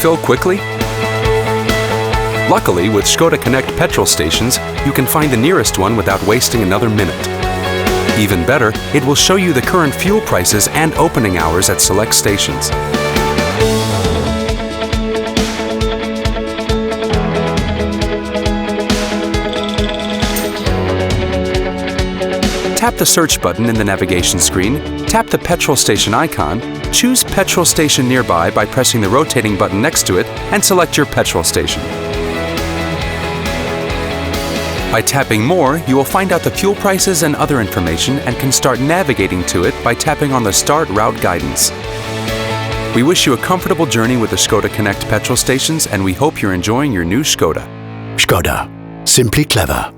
fill quickly? Luckily, with Škoda Connect petrol stations, you can find the nearest one without wasting another minute. Even better, it will show you the current fuel prices and opening hours at select stations. Tap the search button in the navigation screen, tap the petrol station icon, choose petrol station nearby by pressing the rotating button next to it, and select your petrol station. By tapping More, you will find out the fuel prices and other information and can start navigating to it by tapping on the Start Route Guidance. We wish you a comfortable journey with the Škoda Connect petrol stations, and we hope you're enjoying your new Škoda. Škoda. Simply clever.